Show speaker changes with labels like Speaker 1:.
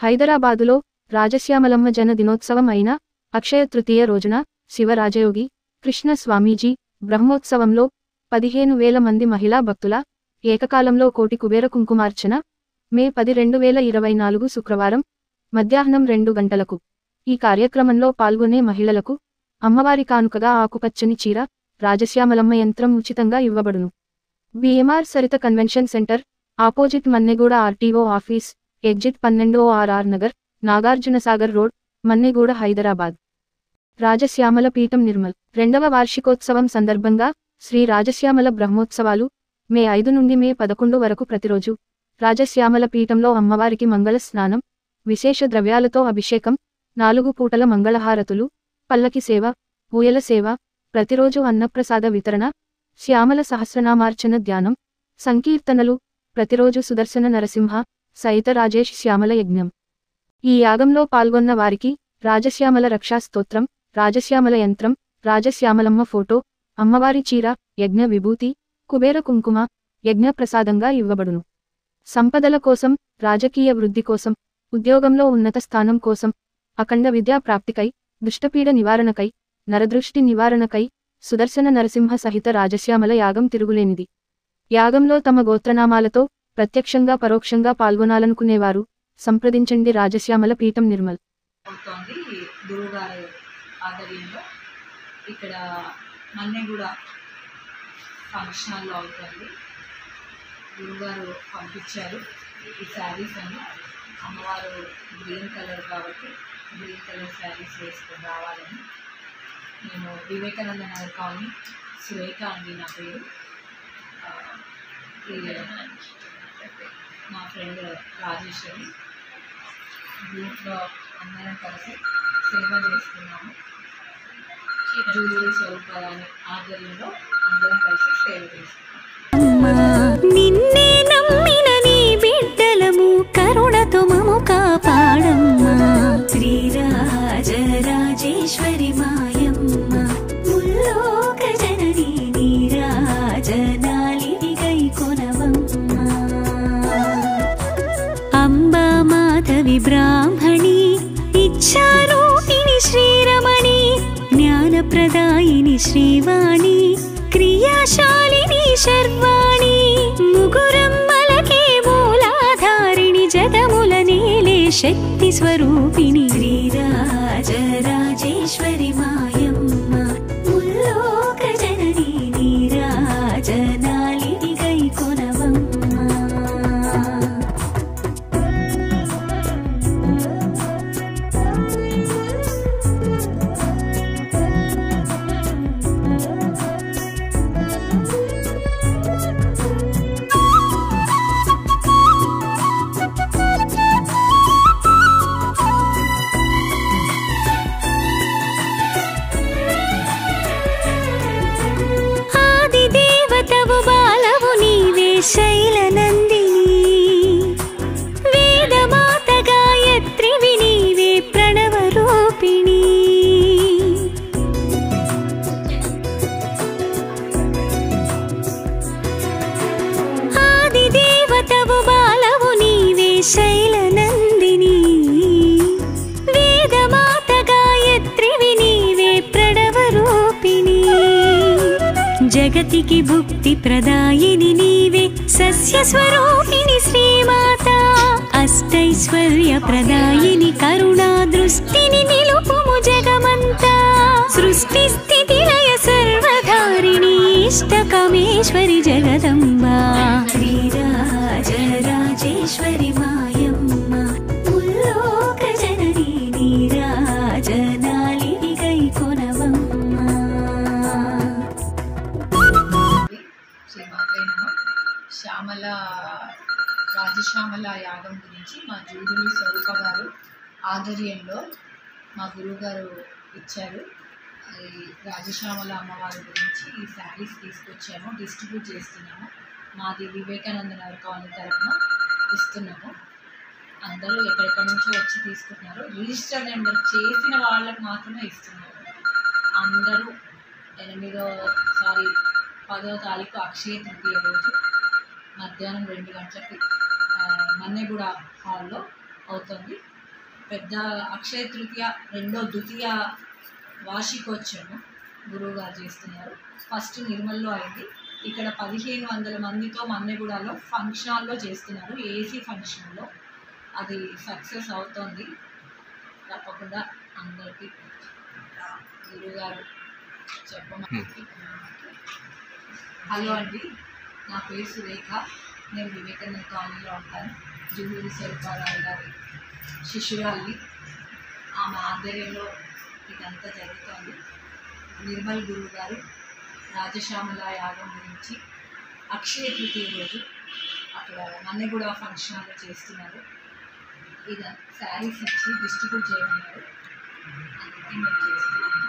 Speaker 1: హైదరాబాదులో రాజశ్యామలమ్మ జన దినోత్సవం అయిన అక్షయ తృతీయ రోజున శివరాజయోగి కృష్ణ స్వామీజీ బ్రహ్మోత్సవంలో 15,000 మంది మహిళా భక్తుల ఏకకాలంలో కోటి కుబేర కుంకుమార్చన మే 10, 2024 శుక్రవారం మధ్యాహ్నం 2 గంటలకు. ఈ కార్యక్రమంలో పాల్గొనే మహిళలకు అమ్మవారి కానుకగా ఆకుపచ్చని చీర, రాజశ్యామలమ్మ యంత్రం ఉచితంగా ఇవ్వబడును. BMR Saritha convention centre, opposite Manneguda RTO office, exit 12 RR Nagar, Nagarjunasagar road, Manneguda, Hyderabad. Rajashyamala పీఠం నిర్మల్ 2వ వార్షికోత్సవం సందర్భంగా శ్రీ రాజశ్యామల బ్రహ్మోత్సవాలు మే 5 నుండి మే 11 వరకు ప్రతిరోజు రాజశ్యామల పీఠంలో అమ్మవారికి మంగళ స్నానం, విశేష ద్రవ్యాలతో అభిషేకం, 4 పూటల మంగళహారతులు, పల్లకి సేవ, ఊయల సేవ, ప్రతిరోజు అన్నప్రసాద వితరణ, శ్యామల సహస్రనామార్చన ధ్యానం, సంకీర్తనలు, ప్రతిరోజు సుదర్శన నరసింహ సహిత రాజేష్ శ్యామల యజ్ఞం. ఈ యాగంలో పాల్గొన్న వారికి రాజశ్యామల రక్షా స్తోత్రం, రాజశ్యామల యంత్రం, రాజశ్యామలమ్మ ఫోటో, అమ్మవారి చీర, యజ్ఞ విభూతి, కుబేర కుంకుమ యజ్ఞ ప్రసాదంగా ఇవ్వబడును. సంపదల కోసం, రాజకీయ వృద్ధి కోసం, ఉద్యోగంలో ఉన్నత స్థానం కోసం, అఖండ విద్యా ప్రాప్తికై, దుష్టపీడ నివారణకై, నరదృష్టి నివారణకై సుదర్శన నరసింహ సహిత రాజశ్యామల యాగం తిరుగులేనిది. యాగంలో తమ గోత్రనామాలతో ప్రత్యక్షంగా పరోక్షంగా పాల్గొనాలనుకునేవారు సంప్రదించండి. రాజశ్యామల పీఠం నిర్మల్.
Speaker 2: గురువుగారు ఆధ్వర్యంలో ఇక్కడ మన్నెగూడ ఫంక్షన్ హాల్లో అవుతుంది. గురువుగారు పంపించారు ఈ శారీస్ అని. అమ్మవారు గ్రీన్ కలర్ కాబట్టి గ్రీన్ కలర్ శారీస్ వేసుకొని రావాలని. నేను వివేకానంద నగర్ కాలనీ, సురేఖ అండి నా పేరు. మా ఫ్రెండ్ రాజేశ్వరి. దీంట్లో అందరం కలిసి సేవ చేస్తున్నాము. జూలూరి స్వరూపాలని ఆధ్వర్యంలో అందరం కలిసి సేవ చేస్తున్నాము.
Speaker 3: నిన్నే నమ్మిన నీ బిడ్డలము కరుణతో మము కాపాడమ్మా. శ్రీరాజరాజేశ్వరి మాయమ్మ, ముల్లోక జనని నీరాజనాలిని గైకొనవమ్మా. అంబా మాధవి బ్రాహ్మణి, ఇచ్చారూపిణి శ్రీరమణి, జ్ఞానప్రదాయిని శ్రీవాణి, క్రియాశాలిని శర్వాణి, ముగురమ్మలకే మూలాధారిణి, జగముల నేలే శక్తి స్వరూపిణి. శ్రీరాజరాజేశ్వరి మాయమ్మ, ముల్లోక జనని నీరాజనాలిని గైకొనవమ్మా. శైలనందిని, వేదమాత గాయత్రివి నీవే ప్రణవరూపిణి. ఆదిదేవతవు బాలవు నీవే శైలనందిని, వేదమాత గాయత్రివి నీవే ప్రణవరూపిణి. జగతికి భుక్తి ప్రదాయిని నీవే సస్య స్వరూపిణి శ్రీమాత. అష్టైశ్వర్య ప్రదాయిని కరుణా దృష్టిని నిలుపుము జగమంతా. సృష్టి స్థితి లయ సర్వధారిణి ఇష్టకమేశ్వరి జగదంబా. శ్రీరాజరాజేశ్వరి మాయమ్మ, ముల్లోక జనని నీరాజనాలిని గైకొనవమ్మా.
Speaker 2: శ్యామల రాజశ్యామల యాగం గురించి మా జూలూరి స్వరూప గారు ఆధ్వర్యంలో మా గురువుగారు ఇచ్చారు. ఈ రాజశ్యామల అమ్మవారి గురించి ఈ శారీస్ తీసుకొచ్చాము, డిస్ట్రిబ్యూట్ చేస్తున్నాము. మాది వివేకానంద నగర్ కాలనీ తరఫున ఇస్తున్నాము. అందరూ ఎక్కడెక్కడి నుంచో వచ్చి తీసుకుంటున్నారు. రిజిస్టర్ నెంబర్ చేసిన వాళ్ళకి మాత్రమే ఇస్తున్నారు. అందరూ 10వ తారీఖు అక్షయ తృతీయ రోజు మధ్యాహ్నం 2 గంటలకి మన్నెగూడ హాల్లో అవుతుంది. పెద్ద అక్షయ తృతీయ ద్వితీయ వార్షికోత్సవం గురువుగారు చేస్తున్నారు. ఫస్ట్ నిర్మల్లో అయింది. ఇక్కడ 1500 మందితో మన్నెగూడలో ఫంక్షన్ హాల్లో చేస్తున్నారు, ఏసీ ఫంక్షన్ హాల్లో. అది సక్సెస్ అవుతోంది. తప్పకుండా అందరికీ గురువుగారు చెప్పమని. హలో అండి, నా పేరు సురేఖ. నేను వివేకానంద కాలనీలో ఉంటాను. జూలూరి స్వరూపారావు గారి శిష్యురాల్ని. ఆమె ఆధ్వర్యంలో ఇదంతా జరుగుతోంది. నిర్మల్ గురువు గారు రాజశ్యామల యాగం గురించి అక్షయ తృతీయ రోజు అక్కడ మన్నెగూడ ఫంక్షన్ హాల్లో చేస్తున్నారు. ఇది శారీస్ ఇచ్చి డిస్ట్రిబ్యూట్ చేయమన్నారు, అందుకే మేము చేస్తున్నాము.